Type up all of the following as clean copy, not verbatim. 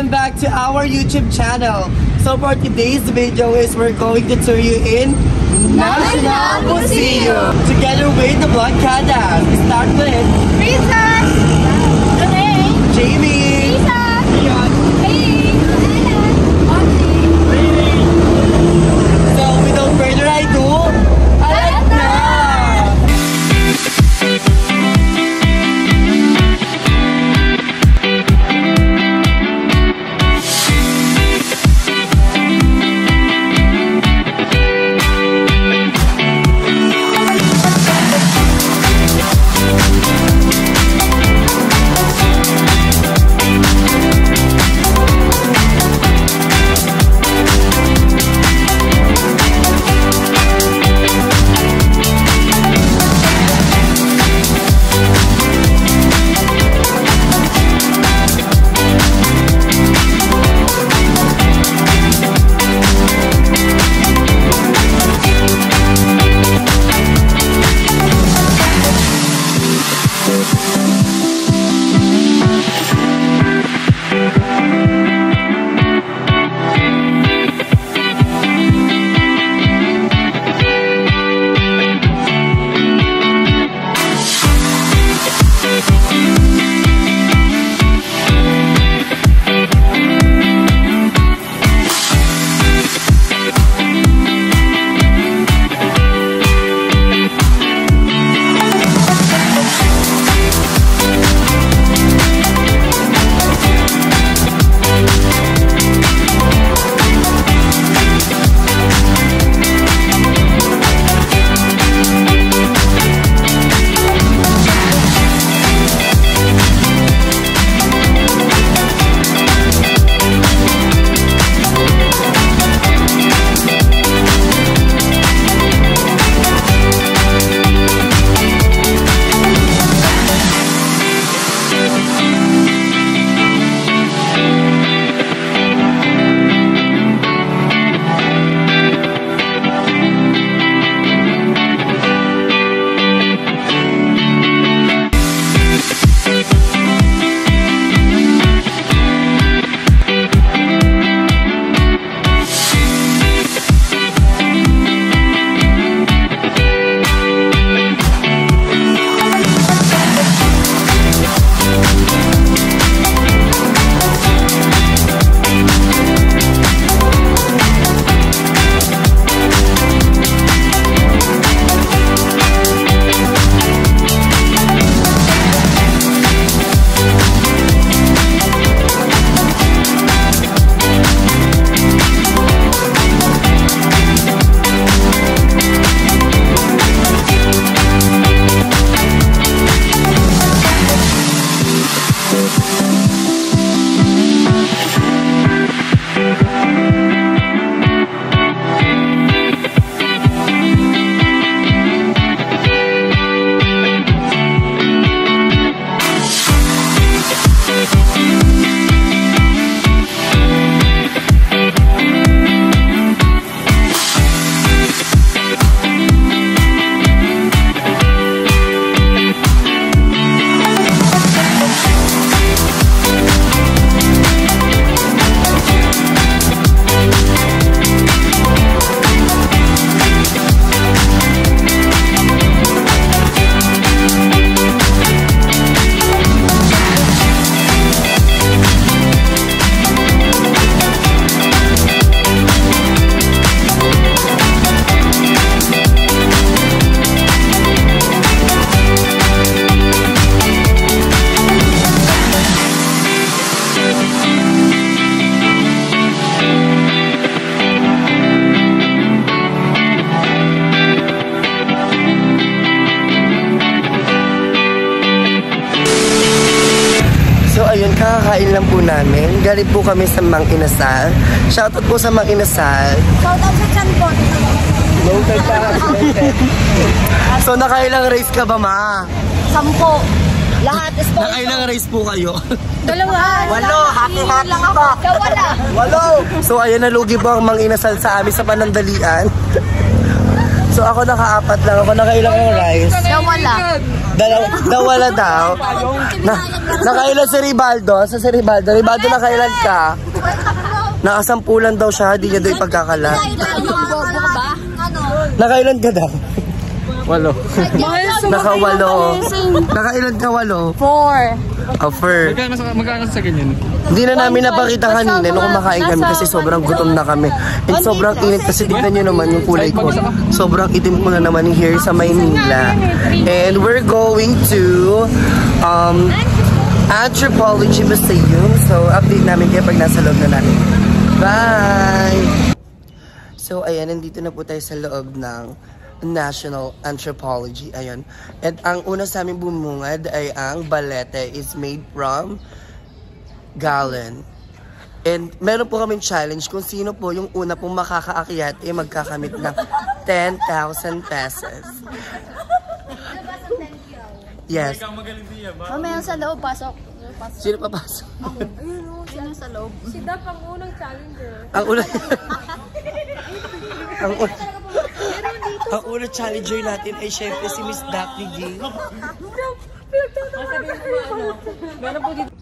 welcome back to our YouTube channel. So for today's video is we're going to tour you in National Museum together with the Vlogkadas. We start with Risa, Jamie, Risa, Leon, so without further ado, alat na! Ayun, kakakain lang po namin. Galing po kami sa Mang Inasal. Shoutout po sa Mang Inasal. Shoutout sa Chan po. Local pa. So, nakailang race ka ba, ma? 10. Lahat is po. Nakailang race po kayo? 2. 8. Happy lang ako. Wala. 8. So, ayun, nalugi po ang Mang Inasal sa amin sa panandalian. So ako naka-4 lang. Ako nakailang yung rice. Nawala. Nawala daw. Nakailan si Ribaldo. Sa si Ribaldo. Ribaldo, nakailan ka? Nakasampulan daw siya. Hindi niya daw ipagkakalat. Nakailan ka daw? 8. Naka-8. Nakailan ka 8? 4. Offer. Magkano sa ganyan? Hindi na namin napakita kanina nung kumakain kami kasi sobrang gutom na kami. And sobrang init kasi tignan nyo naman yung kulay ko. Sobrang itim ko na naman here sa Maynila. And we're going to Anthropology Museum. So update namin kayo pag nasa loob na natin. Bye! So ayan, nandito na po tayo sa loob ng National Anthropology. Ayan. At ang una sa aming bumungad ay ang balete is made from gallon. And meron po kaming challenge kung sino po yung una pong makakaakyat ay magkakamit ng 10,000 pesos. Yes. Mamaya sa loob, pasok. Sino papasok? Ayun o, sino sa loob? Si Dap ang unang challenger. Ang una... Ang unang challenger natin ay syempre si Miss Daphne G. Meron po dito.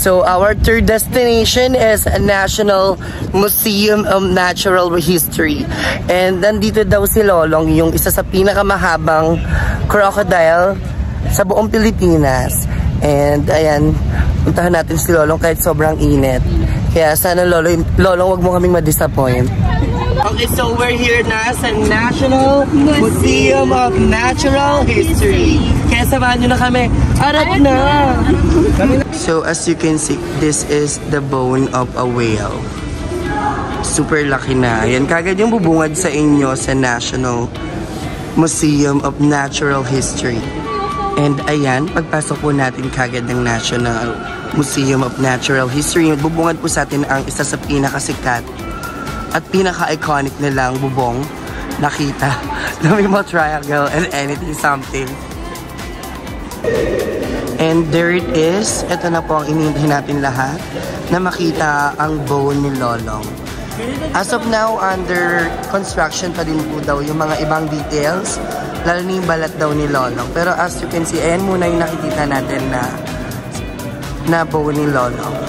So our third destination is a National Museum of Natural History. And nandito daw si Lolong, yung isa sa pinakamahabang crocodile sa buong Pilipinas. And ayan, puntahan natin si Lolong kahit sobrang init. Kaya sana Lolong, wag mo kaming ma-disappoint. Okay, so we're here na sa National Museum of Natural History. Kaya samahan nyo na kami. Arat na! So as you can see, this is the bone of a whale. Super laki na. Yan kagad yung bubungad sa inyo sa National Museum of Natural History. And ayan, pagpasok po natin kagad ng National Museum of Natural History, bubungad po sa atin ang isa sa pinakasikat at pinaka-iconic nilang bubong nakita na may mga triangle and anything something. And there it is. Ito na po ang inihintahin natin lahat na makita ang bone ni Lolong. As of now, under construction pa din po daw yung mga ibang details, lalo na yung balat daw ni Lolong. Pero as you can see, ayan muna yung nakikita natin na bone ni Lolong.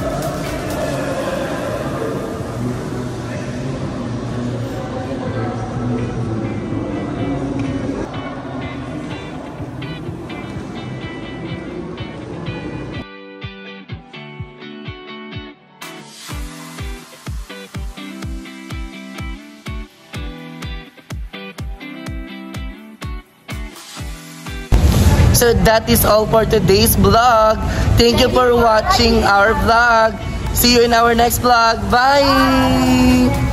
So that is all for today's vlog. Thank you for watching our vlog. See you in our next vlog. Bye!